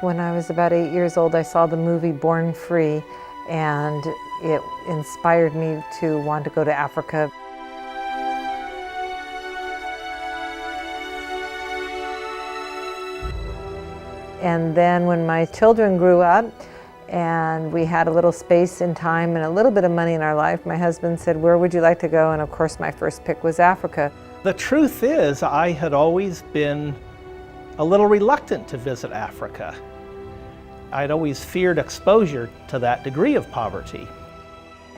When I was about 8 years old, I saw the movie Born Free, and it inspired me to want to go to Africa. And then when my children grew up and we had a little space in time and a little bit of money in our life, my husband said, "Where would you like to go?" And of course my first pick was Africa. The truth is, I had always been a little reluctant to visit Africa. I'd always feared exposure to that degree of poverty.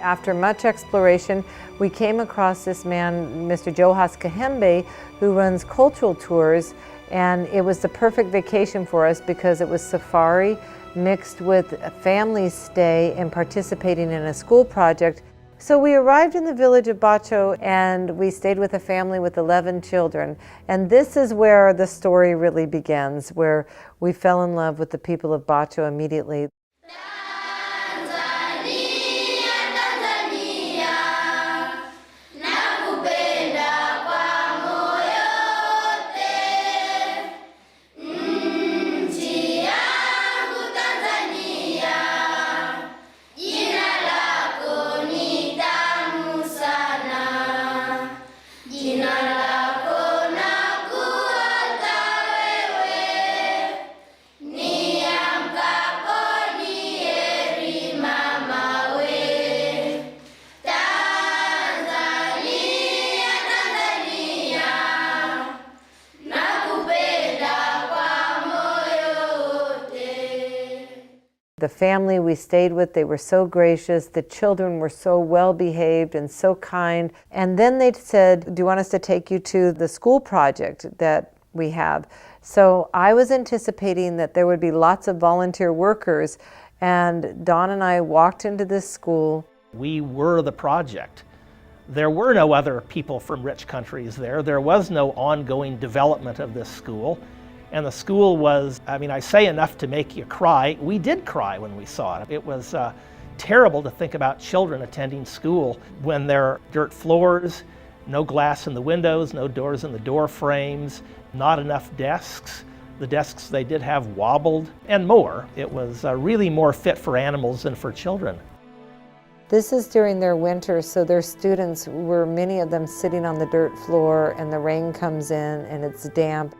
After much exploration, we came across this man, Mr. JOAS Kahembe, who runs cultural tours, and it was the perfect vacation for us because it was safari mixed with a family stay and participating in a school project. So we arrived in the village of Bacho and we stayed with a family with 11 children. And this is where the story really begins, where we fell in love with the people of Bacho immediately. The family we stayed with, they were so gracious. The children were so well behaved and so kind. And then they said, "Do you want us to take you to the school project that we have?" So I was anticipating that there would be lots of volunteer workers, and Dawn and I walked into this school. We were the project. There were no other people from rich countries there. There was no ongoing development of this school. And the school was, I say enough to make you cry. We did cry when we saw it. It was terrible to think about children attending school when there are dirt floors, no glass in the windows, no doors in the door frames, not enough desks. The desks they did have wobbled, and more. It was really more fit for animals than for children. This is during their winter, so their students were, many of them, sitting on the dirt floor, and the rain comes in and it's damp.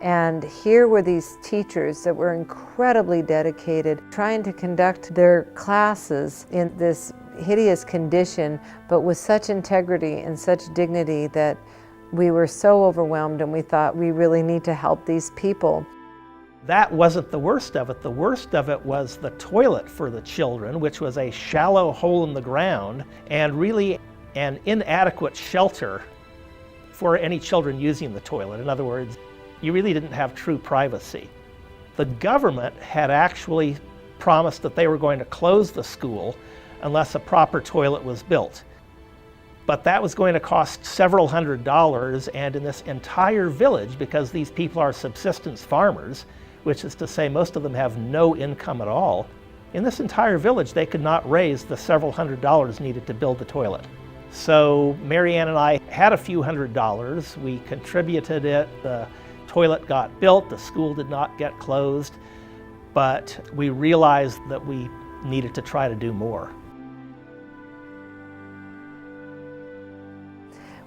And here were these teachers that were incredibly dedicated, trying to conduct their classes in this hideous condition, but with such integrity and such dignity that we were so overwhelmed, and we thought, we really need to help these people. That wasn't the worst of it. The worst of it was the toilet for the children, which was a shallow hole in the ground and really an inadequate shelter for any children using the toilet. In other words, you really didn't have true privacy. The government had actually promised that they were going to close the school unless a proper toilet was built. But that was going to cost several $100s, and in this entire village, because these people are subsistence farmers, which is to say most of them have no income at all, in this entire village they could not raise the several $100s needed to build the toilet. So Mary Ann and I had a few $100s, we contributed it, the toilet got built, the school did not get closed, but we realized that we needed to try to do more.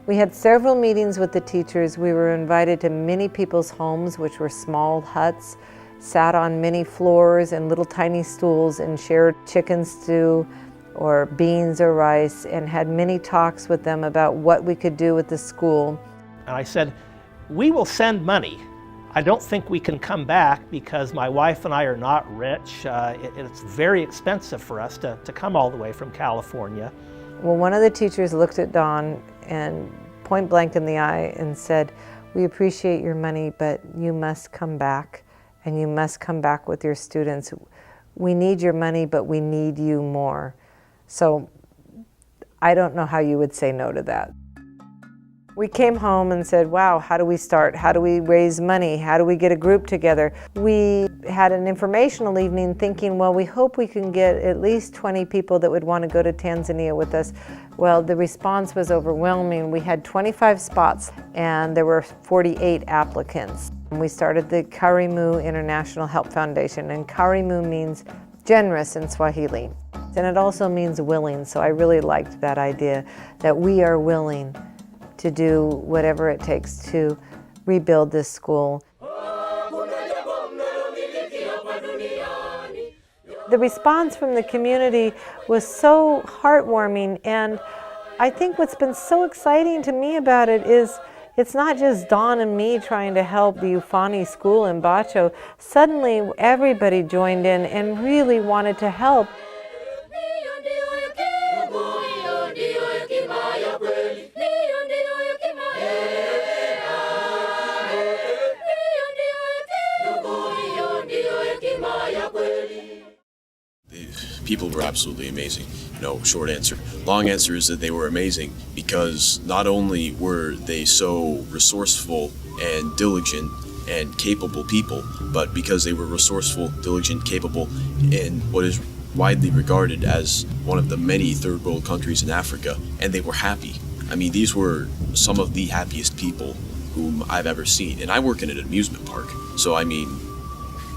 We had several meetings with the teachers. We were invited to many people's homes, which were small huts, sat on many floors and little tiny stools and shared chicken stew or beans or rice, and had many talks with them about what we could do with the school. And I said, "We will send money. I don't think we can come back because my wife and I are not rich. It's very expensive for us to come all the way from California." Well, one of the teachers looked at Dawn and point blank in the eye and said, "We appreciate your money, but you must come back, and you must come back with your students. We need your money, but we need you more." So I don't know how you would say no to that. We came home and said, wow, how do we start? How do we raise money? How do we get a group together? We had an informational evening thinking, well, we hope we can get at least 20 people that would want to go to Tanzania with us. Well, the response was overwhelming. We had 25 spots and there were 48 applicants. We started the Karimu International Help Foundation, and Karimu means generous in Swahili. And it also means willing, so I really liked that idea that we are willing to do whatever it takes to rebuild this school. The response from the community was so heartwarming, and I think what's been so exciting to me about it is it's not just Dawn and me trying to help the Ufani school in Bacho. Suddenly everybody joined in and really wanted to help. People were absolutely amazing. No, short answer. Long answer is that they were amazing because not only were they so resourceful and diligent and capable people, but because they were resourceful, diligent, capable in what is widely regarded as one of the many third world countries in Africa, and they were happy. I mean, these were some of the happiest people whom I've ever seen. And I work in an amusement park, so I mean,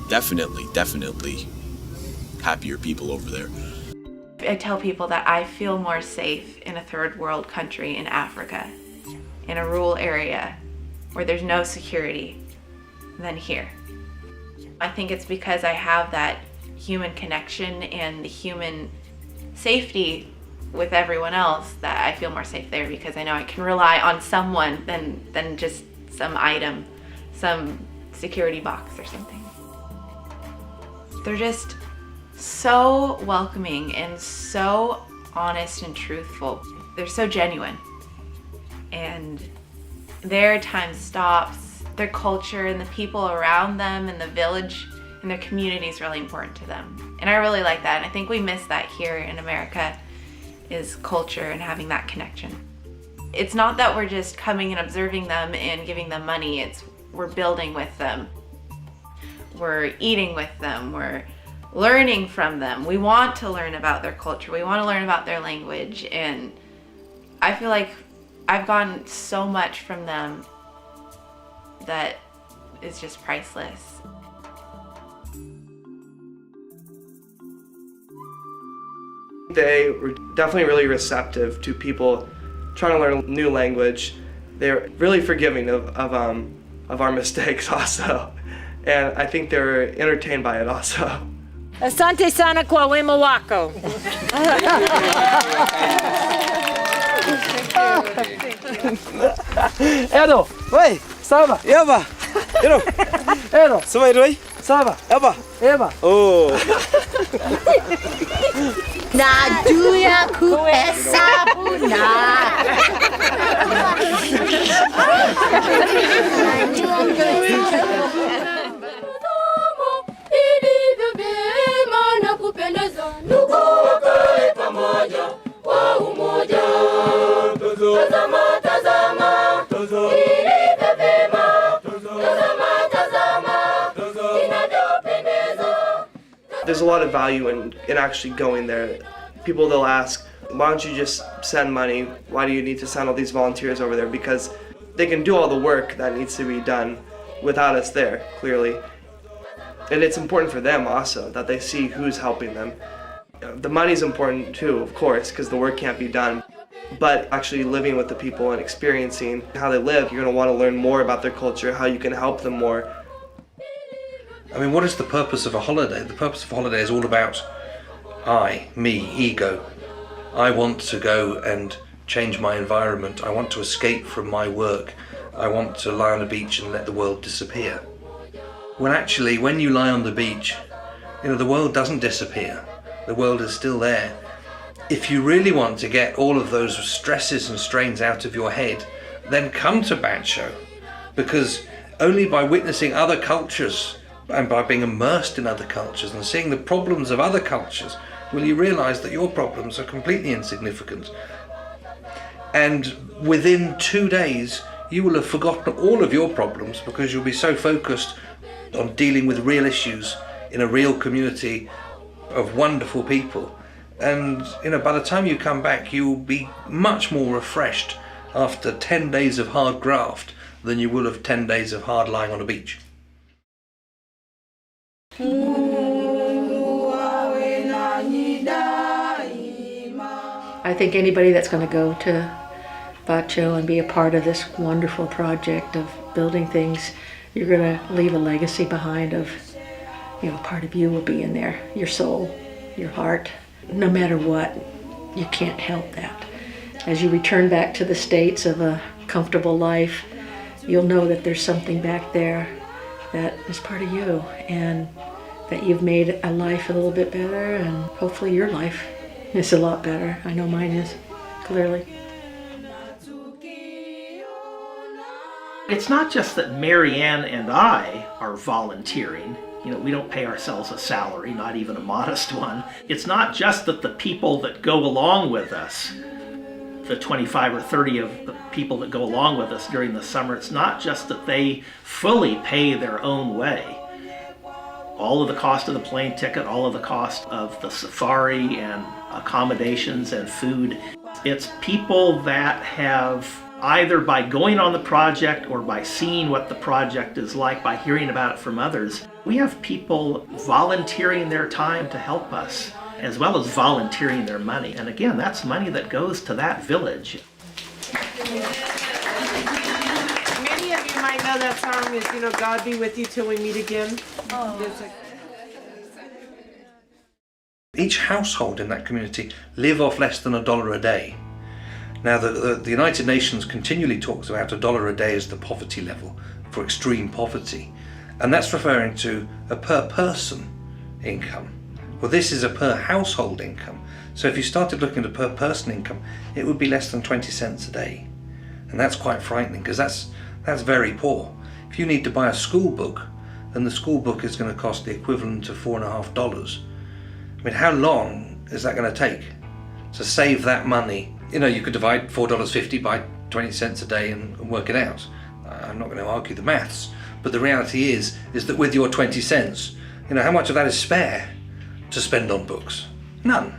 definitely happier people over there. I tell people that I feel more safe in a third world country in Africa, in a rural area where there's no security, than here. I think it's because I have that human connection and the human safety with everyone else that I feel more safe there, because I know I can rely on someone than just some item, some security box or something. They're just so welcoming and so honest and truthful. They're so genuine. And their time stops, their culture and the people around them and the village and their community is really important to them. And I really like that. And I think we miss that here in America, is culture and having that connection. It's not that we're just coming and observing them and giving them money, it's we're building with them. We're eating with them, we're learning from them. We want to learn about their culture, we want to learn about their language, and I feel like I've gotten so much from them that is just priceless. They were definitely really receptive to people trying to learn a new language. They're really forgiving of our mistakes also. And I think they were entertained by it also. Asante sana kwa wema wako. Edo, Oi, Saba, Eva, Edo, Edo, Saba Idoi, Saba, Eva, Eva. oh. Najua kuhesabu na. There's a lot of value in actually going there. People, they'll ask, why don't you just send money? Why do you need to send all these volunteers over there? Because they can do all the work that needs to be done without us there, clearly. And it's important for them also, that they see who's helping them. The money's important too, of course, because the work can't be done. But actually living with the people and experiencing how they live, you're going to want to learn more about their culture, how you can help them more. I mean, what is the purpose of a holiday? The purpose of a holiday is all about I, me, ego. I want to go and change my environment. I want to escape from my work. I want to lie on a beach and let the world disappear. When actually, when you lie on the beach, the world doesn't disappear. The world is still there. If you really want to get all of those stresses and strains out of your head, then come to Bacho, because only by witnessing other cultures and by being immersed in other cultures and seeing the problems of other cultures will you realize that your problems are completely insignificant. And within 2 days, you will have forgotten all of your problems because you'll be so focused on dealing with real issues in a real community of wonderful people. And by the time you come back, you will be much more refreshed after 10 days of hard graft than you will of 10 days of hard lying on a beach. I think anybody that's going to go to Bacho and be a part of this wonderful project of building things, you're going to leave a legacy behind of, part of you will be in there, your soul, your heart. No matter what, you can't help that. As you return back to the States of a comfortable life, you'll know that there's something back there that is part of you, and that you've made a life a little bit better, and hopefully your life is a lot better. I know mine is, clearly. It's not just that Marianne and I are volunteering. We don't pay ourselves a salary, not even a modest one. It's not just that the people that go along with us, the 25 or 30 of the people that go along with us during the summer, it's not just that they fully pay their own way. All of the cost of the plane ticket, all of the cost of the safari and accommodations and food. It's people that have, either by going on the project or by seeing what the project is like, by hearing about it from others, we have people volunteering their time to help us, as well as volunteering their money. And again, that's money that goes to that village. Many of you might know that song is, God be with you till we meet again. Each household in that community live off less than $1 a day. Now, the United Nations continually talks about $1 a day as the poverty level for extreme poverty, and that's referring to a per person income. Well, this is a per household income. So if you started looking at a per person income, it would be less than 20 cents a day. And that's quite frightening, because that's very poor. If you need to buy a school book, then the school book is going to cost the equivalent of $4.50. I mean, how long is that going to take to save that money? You could divide $4.50 by 20 cents a day and work it out. I'm not going to argue the maths, but the reality is that with your 20 cents, how much of that is spare to spend on books? None.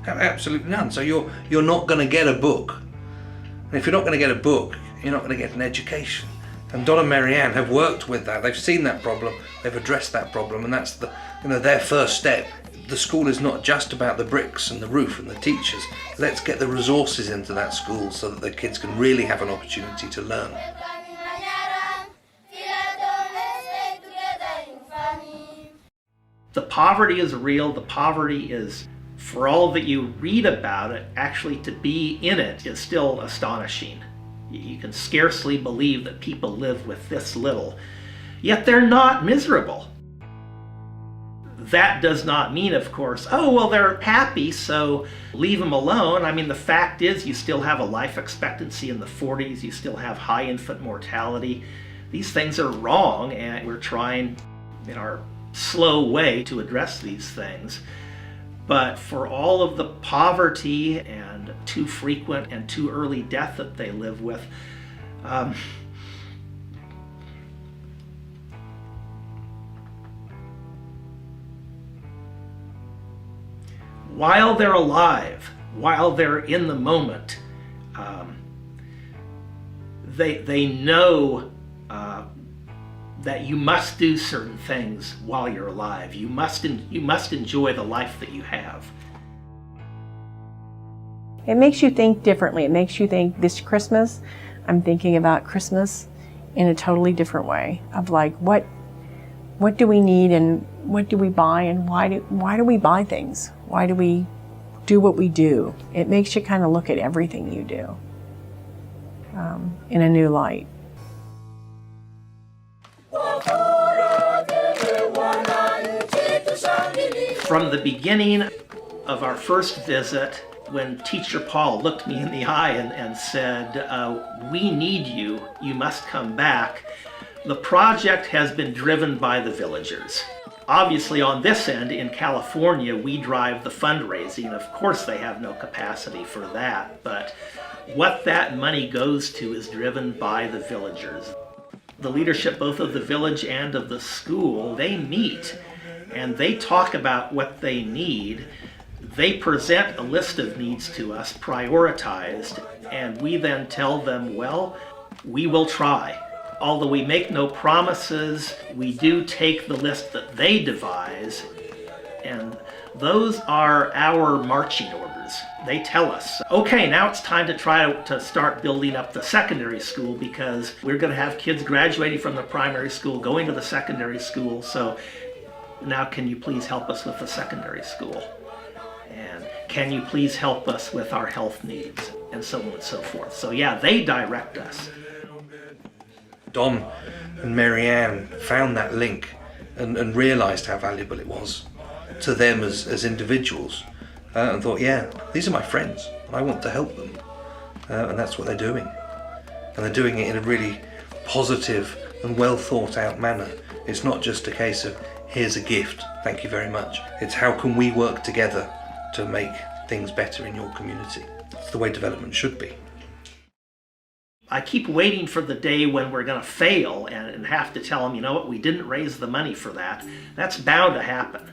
Absolutely none. So you're not going to get a book. And if you're not going to get a book, you're not going to get an education. And Don and Marianne have worked with that. They've seen that problem, they've addressed that problem, and that's their first step. The school is not just about the bricks and the roof and the teachers. Let's get the resources into that school so that the kids can really have an opportunity to learn. The poverty is real. The poverty is, for all that you read about it, actually to be in it is still astonishing. You can scarcely believe that people live with this little, yet they're not miserable. That does not mean, of course, oh, well, they're happy, so leave them alone. I mean, the fact is you still have a life expectancy in the 40s. You still have high infant mortality. These things are wrong, and we're trying in our slow way to address these things. But for all of the poverty and too frequent and too early death that they live with, while they're alive, while they're in the moment, they know that you must do certain things while you're alive. You must enjoy the life that you have. It makes you think differently. It makes you think, this Christmas, I'm thinking about Christmas in a totally different way, of like, what do we need and what do we buy, and why do we buy things? Why do we do what we do? It makes you kind of look at everything you do in a new light. From the beginning of our first visit, when Teacher Paul looked me in the eye and said, we need you, you must come back, the project has been driven by the villagers. Obviously, on this end, in California, we drive the fundraising. Of course, they have no capacity for that, but what that money goes to is driven by the villagers. The leadership, both of the village and of the school, they meet and they talk about what they need. They present a list of needs to us, prioritized, and we then tell them, well, we will try. Although we make no promises, we do take the list that they devise, and those are our marching orders. They tell us, okay, now it's time to try to start building up the secondary school because we're going to have kids graduating from the primary school, going to the secondary school, so now can you please help us with the secondary school? And can you please help us with our health needs? And so on and so forth. So yeah, they direct us. Don and Marianne found that link and realised how valuable it was to them as individuals, and thought, yeah, these are my friends and I want to help them, and that's what they're doing, and they're doing it in a really positive and well thought out manner. It's not just a case of here's a gift, thank you very much. It's how can we work together to make things better in your community. It's the way development should be. I keep waiting for the day when we're going to fail and have to tell them, you know what, we didn't raise the money for that. That's bound to happen.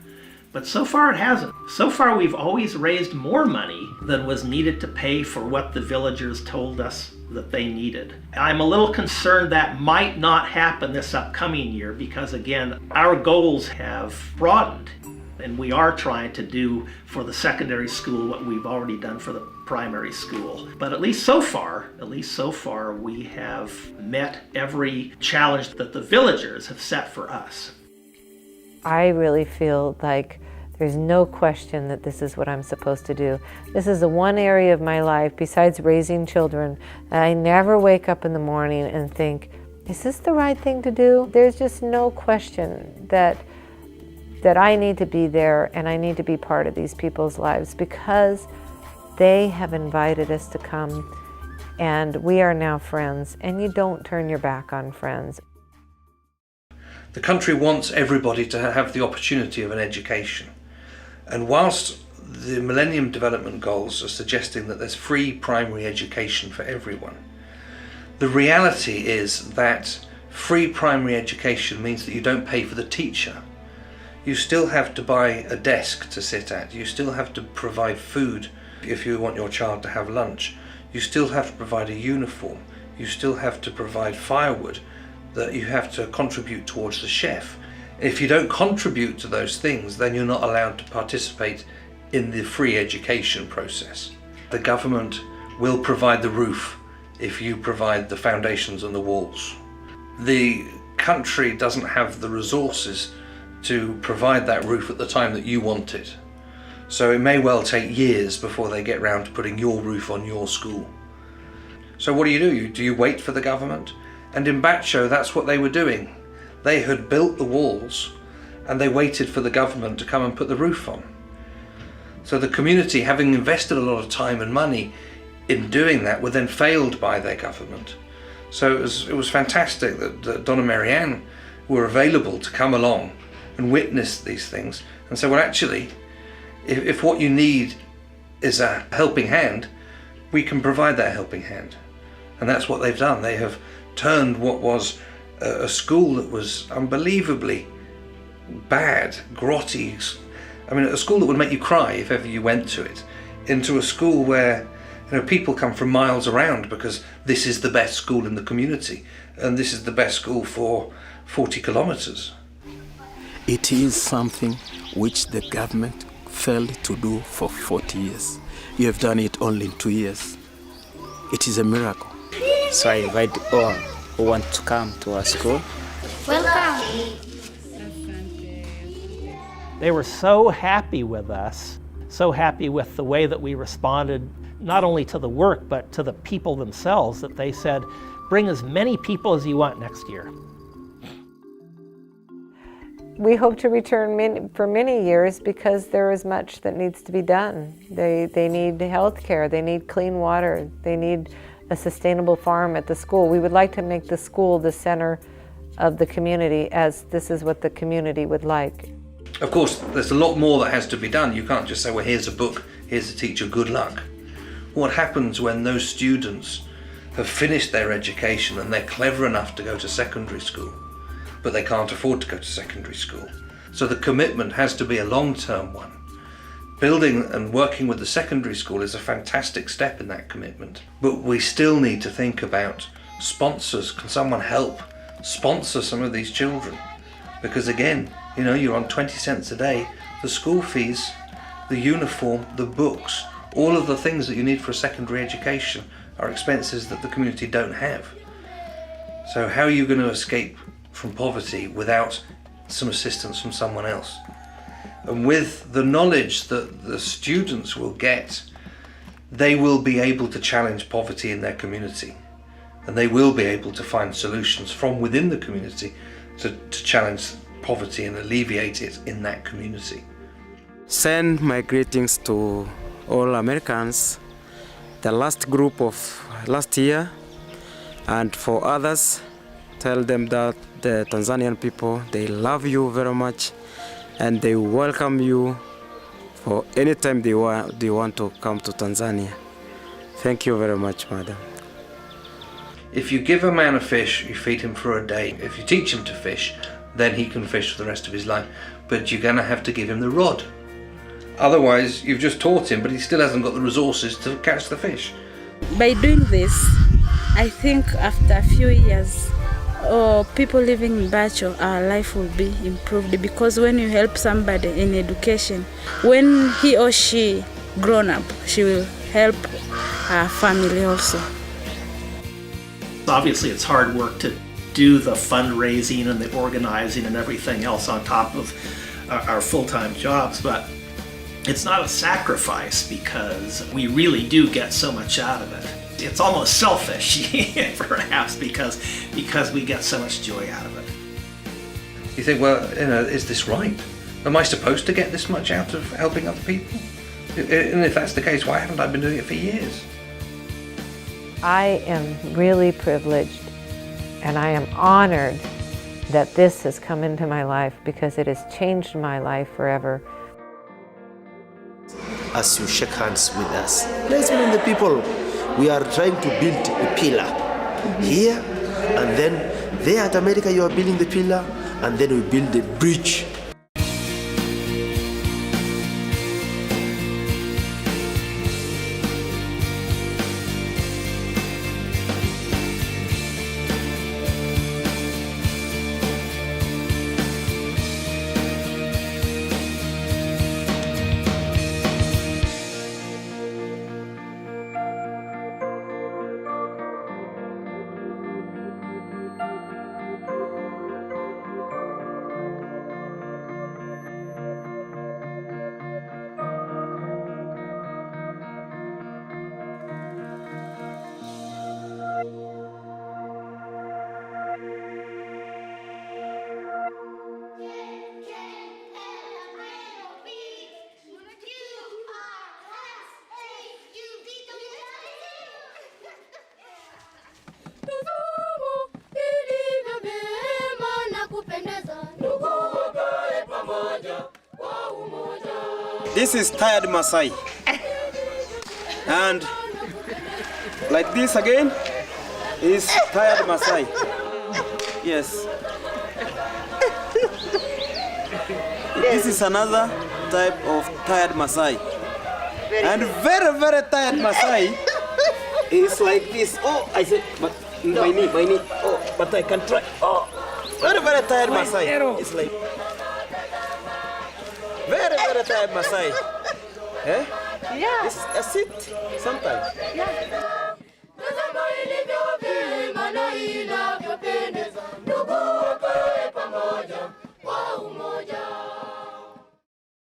But so far it hasn't. So far we've always raised more money than was needed to pay for what the villagers told us that they needed. I'm a little concerned that might not happen this upcoming year because, again, our goals have broadened. And we are trying to do for the secondary school what we've already done for the primary school. But at least so far, we have met every challenge that the villagers have set for us. I really feel like there's no question that this is what I'm supposed to do. This is the one area of my life, besides raising children, that I never wake up in the morning and think, is this the right thing to do? There's just no question that I need to be there and I need to be part of these people's lives because they have invited us to come and we are now friends, and you don't turn your back on friends. The country wants everybody to have the opportunity of an education. And whilst the Millennium Development Goals are suggesting that there's free primary education for everyone, the reality is that free primary education means that you don't pay for the teacher. You still have to buy a desk to sit at. You still have to provide food if you want your child to have lunch. You still have to provide a uniform. You still have to provide firewood that you have to contribute towards the chef. If you don't contribute to those things, then you're not allowed to participate in the free education process. The government will provide the roof if you provide the foundations and the walls. The country doesn't have the resources to provide that roof at the time that you want it. So it may well take years before they get round to putting your roof on your school. So what do? Do you wait for the government? And in Bacho, that's what they were doing. They had built the walls and they waited for the government to come and put the roof on. So the community, having invested a lot of time and money in doing that, were then failed by their government. So it was fantastic that Don and Marianne were available to come along and witness these things and say, well, actually, if what you need is a helping hand, we can provide that helping hand. And that's what they've done. They have turned what was a school that was unbelievably bad, grotty, I mean, a school that would make you cry if ever you went to it, into a school where people come from miles around because this is the best school in the community and this is the best school for 40 kilometers. It is something which the government failed to do for 40 years. You have done it only in 2 years. It is a miracle. So I invite all who want to come to our school. Welcome. They were so happy with us, so happy with the way that we responded, not only to the work, but to the people themselves, that they said, bring as many people as you want next year. We hope to return for many years because there is much that needs to be done. They need health care, they need clean water, they need a sustainable farm at the school. We would like to make the school the center of the community, as this is what the community would like. Of course, there's a lot more that has to be done. You can't just say, well, here's a book, here's a teacher, good luck. What happens when those students have finished their education and they're clever enough to go to secondary school, but they can't afford to go to secondary school? So the commitment has to be a long-term one. Building and working with the secondary school is a fantastic step in that commitment, but we still need to think about sponsors. Can someone help sponsor some of these children. Because again, you know, you're on 20 cents a day. The school fees, the uniform, the books, all of the things that you need for a secondary education are expenses that the community don't have. So how are you going to escape from poverty without some assistance from someone else? And with the knowledge that the students will get, they will be able to challenge poverty in their community. And they will be able to find solutions from within the community to challenge poverty and alleviate it in that community. Send my greetings to all Americans, the last group of last year, and for others, tell them that the Tanzanian people, they love you very much and they welcome you for any time they want to come to Tanzania. Thank you very much, madam. If you give a man a fish, you feed him for a day. If you teach him to fish, then he can fish for the rest of his life. But you're going to have to give him the rod. Otherwise, you've just taught him, but he still hasn't got the resources to catch the fish. By doing this, I think after a few years, people living in Bacho, our life will be improved, because when you help somebody in education, when he or she grown up, she will help her family also. Obviously, it's hard work to do the fundraising and the organizing and everything else on top of our full-time jobs, but it's not a sacrifice because we really do get so much out of it. It's almost selfish, perhaps, because we get so much joy out of it. You think, well, you know, is this right? Am I supposed to get this much out of helping other people? And if that's the case, why haven't I been doing it for years? I am really privileged and I am honored that this has come into my life because it has changed my life forever. As you shake hands with us, let's meet the people. We are trying to build a pillar here, and then there at America you are building the pillar, and then we build the bridge. This is tired Masai. And like this again is tired Masai. Yes. This is another type of tired Masai. And very, very tired Masai is like this. Oh, I said, but my knee. Oh, but I can try. Oh, very, very tired Masai. It's like very, very tired Masai. Eh? Yeah. It's a sit sometimes. Yeah.